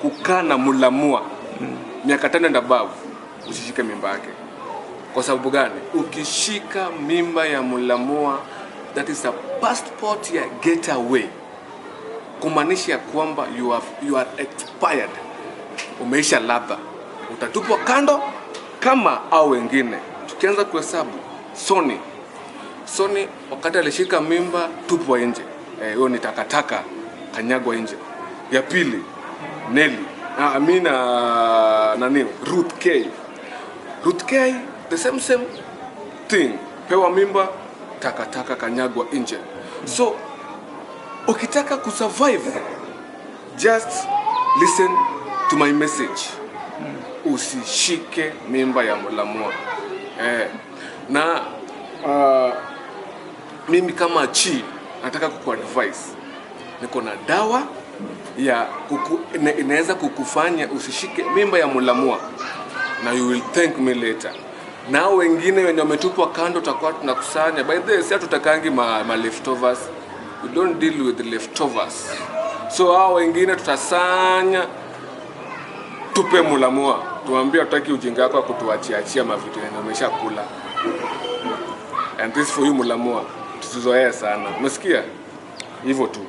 kukaa na mulamua miaka 10 na above, usishike mimba yake. Kwa sababu gani? Ukishika mimba ya mulamua, that is a passport ya getaway. Kumaanisha kwamba you are expired. Umeisha ladha. Utatupwa kando kama au wengine. Tukianza kuhesabu, Sony wakati alishika mimba tupwa nje. Hiyo ni takataka, kanyagwa nje. Ya pili, Nelly. Ruth K, the same thing. Pewa mimba, takataka, kanyagwa nje. So ukitaka kusurvive, just listen to my message. Usishike mimba ya mulamua. Na mimi kama Chi nataka kukuadvise. Niko na dawa ya inaweza kukufanya usishike mimba ya mulamua, na you will thank me later. Na wengine wenye wametupwa kando tutakuwa tunakusanya. By the way, si tutakangi ma leftovers. We don't deal with the leftovers. So hao wengine tutasanya tupe mulamua. Tuambie tutaki ujinga wako kutuachia mavitu yenye umeshakula. And this for you mulamua. Tusizoea sana. Umesikia? Hivyo tu.